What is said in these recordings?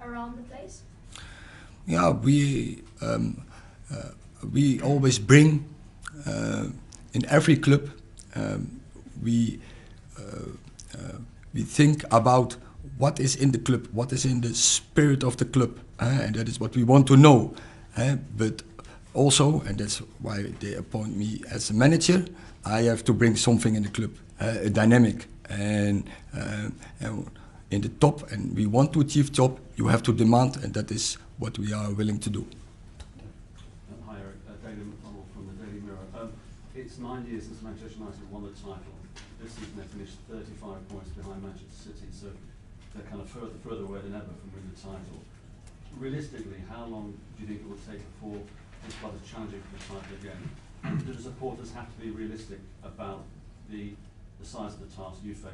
around the place? Yeah, we always bring in every club. We we think about what is in the club, what is in the spirit of the club, and that is what we want to know. But also, and that's why they appoint me as a manager, I have to bring something in the club, a dynamic, and in the top, and we want to achieve top, you have to demand, and that is what we are willing to do. Hi Erik, David McDonald from the Daily Mirror. It's 9 years since Manchester United won the title. This season they finished 35 points behind Manchester City, so they're kind of further away than ever from winning the title. Realistically, how long do you think it will take before this club is challenging for the title again? Do the supporters have to be realistic about the size of the task you face?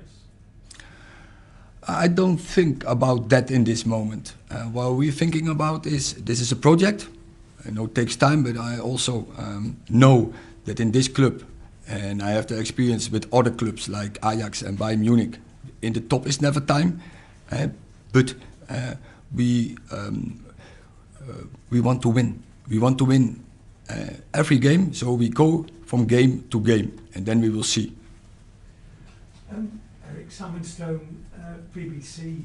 I don't think about that in this moment. What we're thinking about is, this is a project. I know it takes time, but I also know that in this club, and I have the experience with other clubs like Ajax and Bayern Munich, in the top is never time, but we want to win. We want to win every game, so we go from game to game, and then we will see. Erik, Sam Stone, BBC.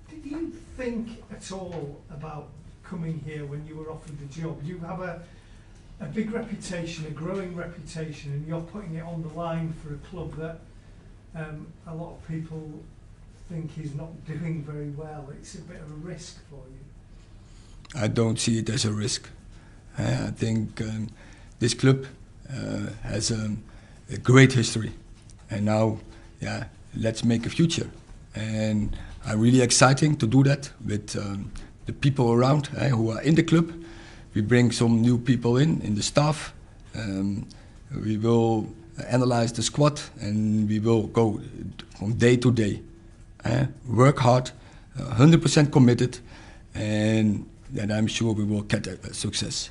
Did you think at all about coming here when you were offered the job? You have a big reputation, a growing reputation, and you're putting it on the line for a club that a lot of people think is not doing very well. It's a bit of a risk for you. I don't see it as a risk. I think this club has a great history, and now, yeah, let's make a future. And I'm really exciting to do that with the people around who are in the club. We bring some new people in the staff. We will analyze the squad, and we will go from day to day. Work hard, 100% committed, and then I'm sure we will get a success.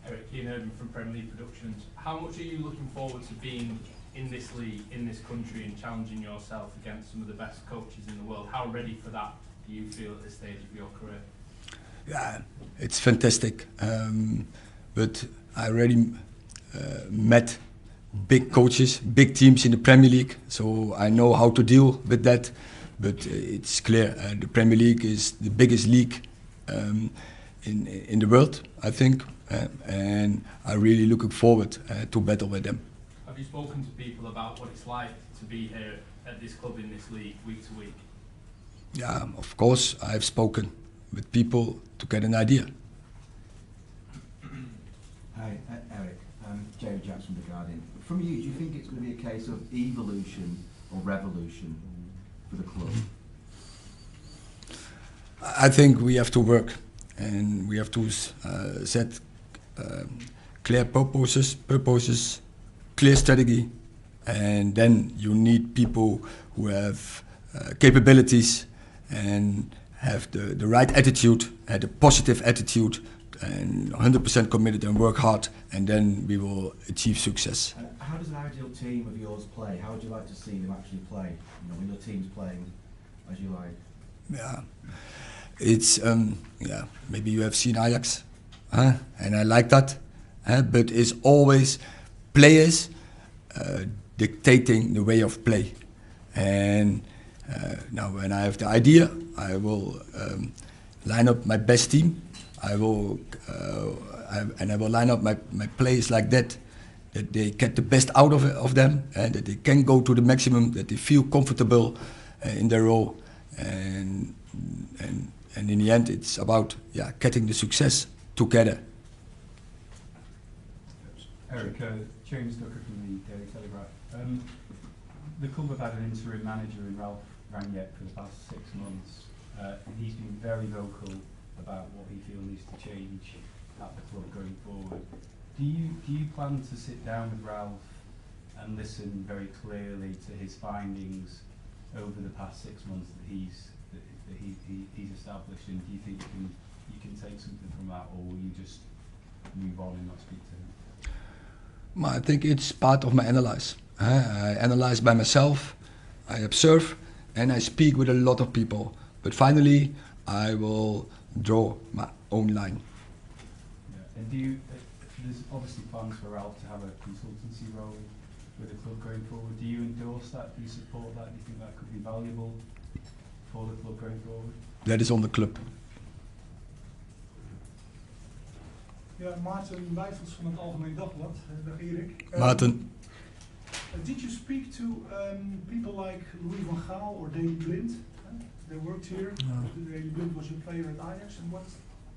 Erik, Ian Erdman from Premier League Productions. How much are you looking forward to being in this league, in this country, and challenging yourself against some of the best coaches in the world? How ready for that do you feel at this stage of your career? Yeah, it's fantastic. But I already met big coaches, big teams in the Premier League, so I know how to deal with that. But it's clear the Premier League is the biggest league in the world, I think, and I'm really looking forward to battle with them. Have you spoken to people about what it's like to be here at this club in this league week to week? Yeah, of course I've spoken with people to get an idea. Hi, Erik. Jerry Jackson, The Guardian. From you, do you think it's going to be a case of evolution or revolution for the club? I think we have to work, and we have to set clear purposes, clear strategy, and then you need people who have capabilities and have the right attitude, the positive attitude, and 100% committed and work hard, and then we will achieve success. How does an ideal team of yours play? How would you like to see them actually play? You know, when your team's playing as you like. Yeah, it's yeah. Maybe you have seen Ajax, and I like that, but it's always players dictating the way of play. And now, when I have the idea, I will line up my best team. I will line up my players like that they get the best out of them, and that they can go to the maximum, that they feel comfortable in their role, and in the end, it's about getting the success together. Erik, James Ducker from the Daily Telegraph. The club have had an interim manager in Ralph Rangnick for the past 6 months, and he's been very vocal about what he feels needs to change at the club going forward. Do you plan to sit down with Ralph and listen very clearly to his findings over the past 6 months that he's established, and do you think you can take something from that, or will you just move on and not speak to him? I think it's part of my analyze. I analyze by myself, I observe, and I speak with a lot of people. But finally, I will draw my own line. Yeah. And do you, there's obviously plans for Ralph to have a consultancy role with the club going forward. Do you endorse that? Do you support that? Do you think that could be valuable for the club going forward? That is on the club. Ja, Maarten Wijfels van het Algemeen Dagblad. Dag Erik. Maarten. Did you speak to people like Louis van Gaal or Daley Blind? They worked here. Daley Blind was a player at Ajax. And what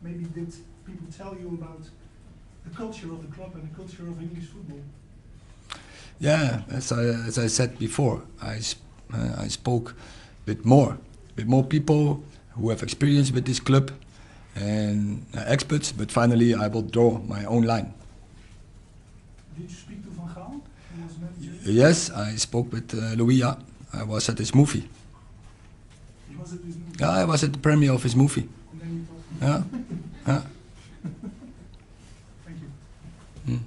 maybe did people tell you about the culture of the club and the culture of English football? Yeah, as I said before, I spoke with more people who have experience with this club and experts, but finally I will draw my own line. Did you speak to Van Gaal? Who was manager? Yes, I spoke with Louis. Yeah. I was at his movie. You was at his movie? Yeah, I was at the premiere of his movie. And then you talked. Yeah. Yeah. Thank you. Mm.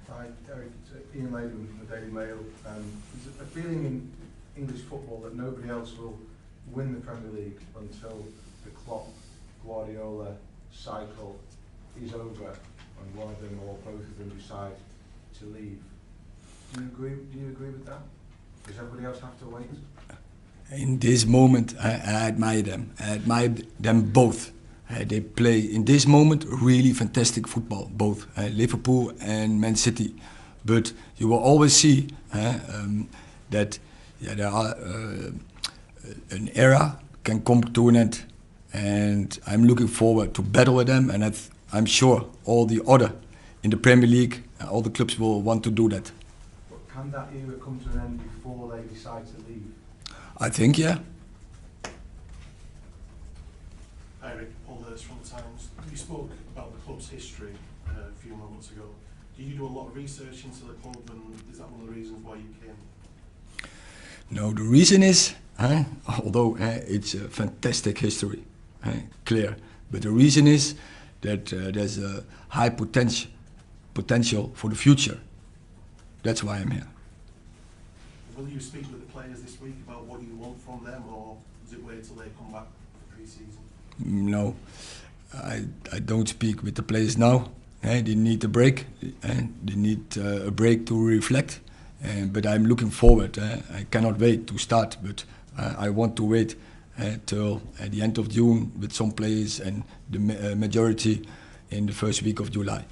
Hi, Erik. It's Ian Latham from the Daily Mail. There's a feeling in English football that nobody else will win the Premier League until the Klopp Guardiola cycle is over and one of them or both of them decide to leave. Do you agree with that? Does everybody else have to wait? In this moment, I admire them. I admire them both. They play in this moment really fantastic football, both Liverpool and Man City. But you will always see that there are an era can come to an end, and I'm looking forward to battle with them. And I'm sure all the other in the Premier League, all the clubs will want to do that. But can that era come to an end before they decide to leave? I think, yeah. Erik, Paul Hurst from the Times. You spoke about the club's history a few moments ago. Do you do a lot of research into the club, and is that one of the reasons why you came? No, the reason is, although it's a fantastic history, clear, but the reason is that there's a high potential for the future. That's why I'm here. Will you speak with the players this week about what you want from them, or does it wait till they come back for pre-season? No, I don't speak with the players now. They need a break. They need a break to reflect. But I'm looking forward. I cannot wait to start, but I want to wait till at the end of June with some players and the majority in the first week of July.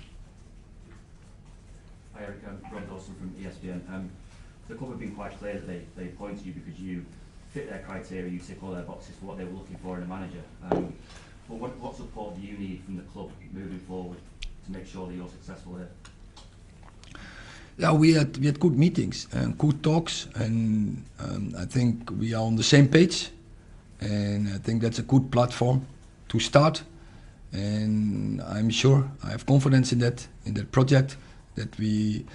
Hi Erik, Rob Dawson from ESPN. The club have been quite clear that they appointed you because you fit their criteria, you tick all their boxes for what they were looking for in a manager. But what support do you need from the club moving forward to make sure that you're successful here? Yeah, we had good meetings and good talks, and I think we are on the same page, and I think that's a good platform to start. And I'm sure, I have confidence in that project, that we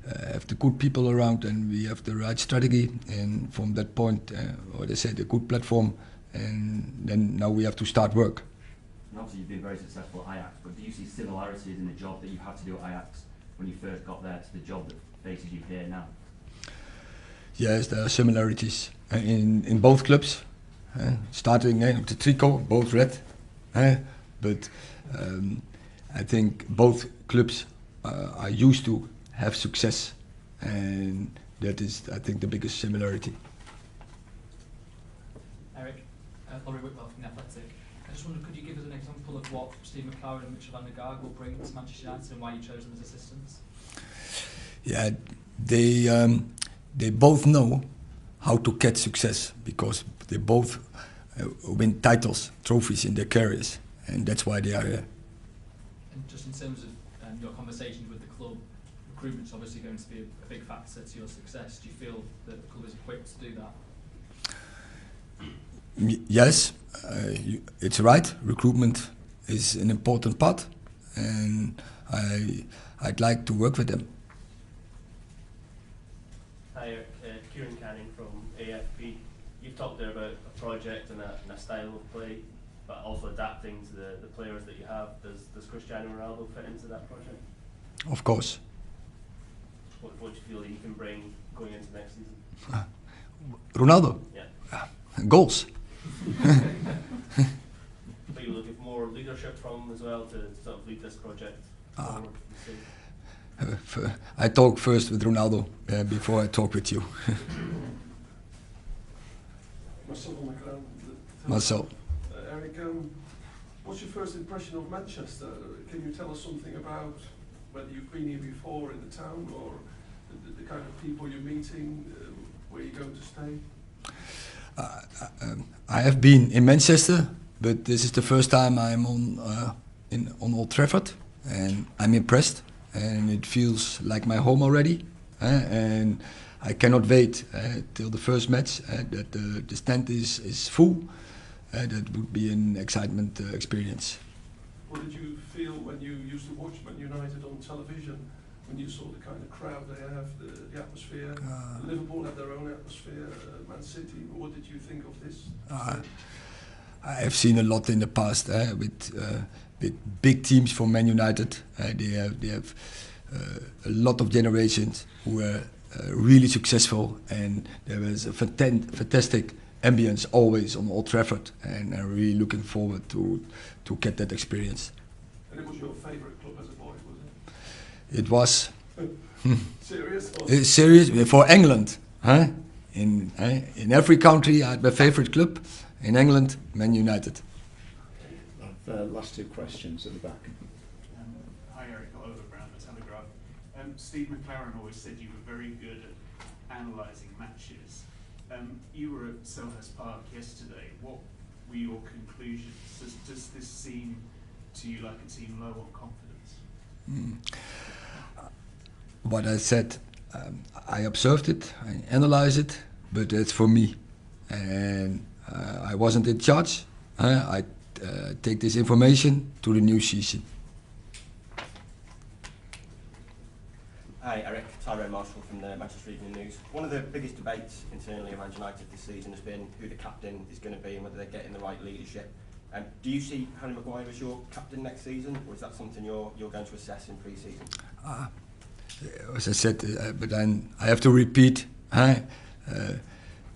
have the good people around and we have the right strategy. And from that point, what I said, a good platform, and then now we have to start work. And obviously you've been very successful at Ajax, but do you see similarities in the job that you had to do at Ajax when you first got there to the job that faces you here now? Yes, there are similarities in both clubs. Starting with the tricot, both red. But I think both clubs are used to have success, and that is, I think, the biggest similarity. Erik, Laurie Whitwell from The Athletic. I just wondered, could you give us an example of what Steve McLaren and Mitchell van der Gaag will bring to Manchester United and why you chose them as assistants? Yeah, they both know how to get success because they both win titles, trophies in their careers, and that's why they are here. And just in terms of your conversations with the club, recruitment's obviously going to be a big factor to your success. Do you feel that the club is equipped to do that? Yes, it's right. Recruitment is an important part, and I'd like to work with them. Hi, Erik, Kieran Canning from AFP. You've talked there about a project and a style of play, but also adapting to the players that you have. Does Cristiano Ronaldo fit into that project? Of course. What do you feel that he can bring going into next season? Ronaldo? Yeah. Goals. more leadership from as well to sort of lead this project forward? You see? I talk first with Ronaldo before I talk with you. Marcel. Erik, what's your first impression of Manchester? Can you tell us something about whether you've been here before in the town, or the kind of people you're meeting, where you're going to stay? I have been in Manchester, but this is the first time I'm on Old Trafford, and I'm impressed, and it feels like my home already. And I cannot wait till the first match that the stand is full. That would be an excitement experience. What did you feel when you used to watch Man United on television, when you saw the kind of crowd they have, the atmosphere? Liverpool have their own atmosphere, Man City. What did you think of this? I have seen a lot in the past with big teams from Man United. They have a lot of generations who were really successful, and there was a fantastic ambience always on Old Trafford, and I'm really looking forward to get that experience. And it was your favourite club as a boy, was it? It was. Serious? Serious for England, huh? In every country, I had my favourite club. In England, Man United. Last two questions at the back. Hi Erik, Oliver Brown, The Telegraph. Steve McLaren always said you were very good at analysing matches. You were at Selhurst Park yesterday. What were your conclusions? Does this seem to you like a team low on confidence? What I said, I observed it, I analysed it, but it's for me. And I wasn't in charge. I take this information to the new season. Hi Erik, Tyrone Marshall from the Manchester Evening News. One of the biggest debates internally at Man United this season has been who the captain is going to be and whether they're getting the right leadership. Do you see Harry Maguire as your captain next season, or is that something you're going to assess in pre-season? As I said, but then I have to repeat.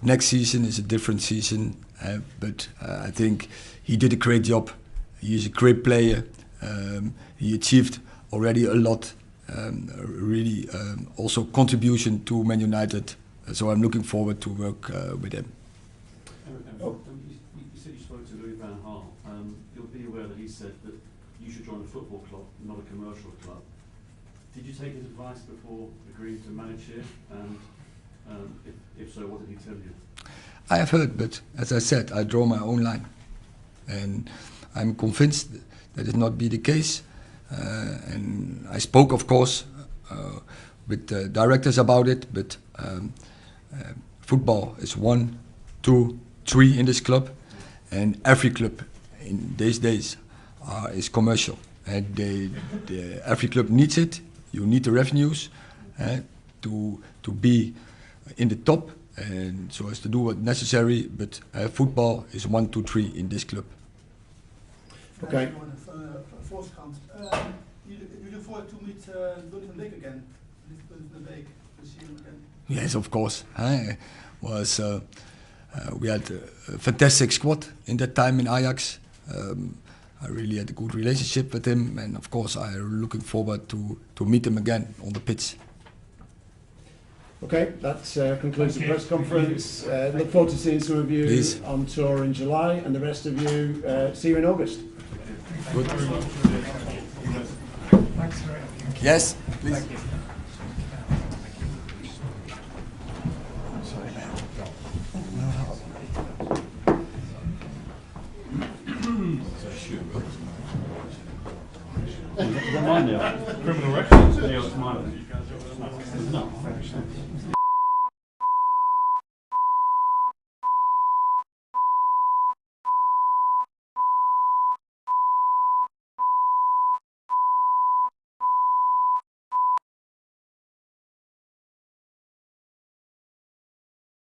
Next season is a different season, but I think he did a great job. He is a great player. He achieved already a lot. Really also contribution to Man United. So I'm looking forward to work with him. You said you spoke to Louis van Gaal. You'll be aware that he said that you should join a football club, not a commercial club. Did you take his advice before agreeing to manage here? And if so, what did he tell you? I have heard, but as I said, I draw my own line. And I'm convinced that it not be the case. And I spoke, of course, with the directors about it, but football is 1, 2, 3 in this club, and every club in these days is commercial. And every club needs it. You need the revenues to be in the top, and so as to do what's necessary. But football is 1, 2, 3 in this club. Okay. Voorkant. You look forward to meet Donny van Beek again. Van Beek, to see him again. Yes, of course. We had a fantastic squad in that time in Ajax. I really had a good relationship with him, and of course I'm looking forward to meet him again on the pitch. Okay, that concludes the press conference. Look forward to seeing some of you on tour in July, and the rest of you, see you in August. Good. Thanks, Erik. Yes, please. Thank you. Criminal records. No.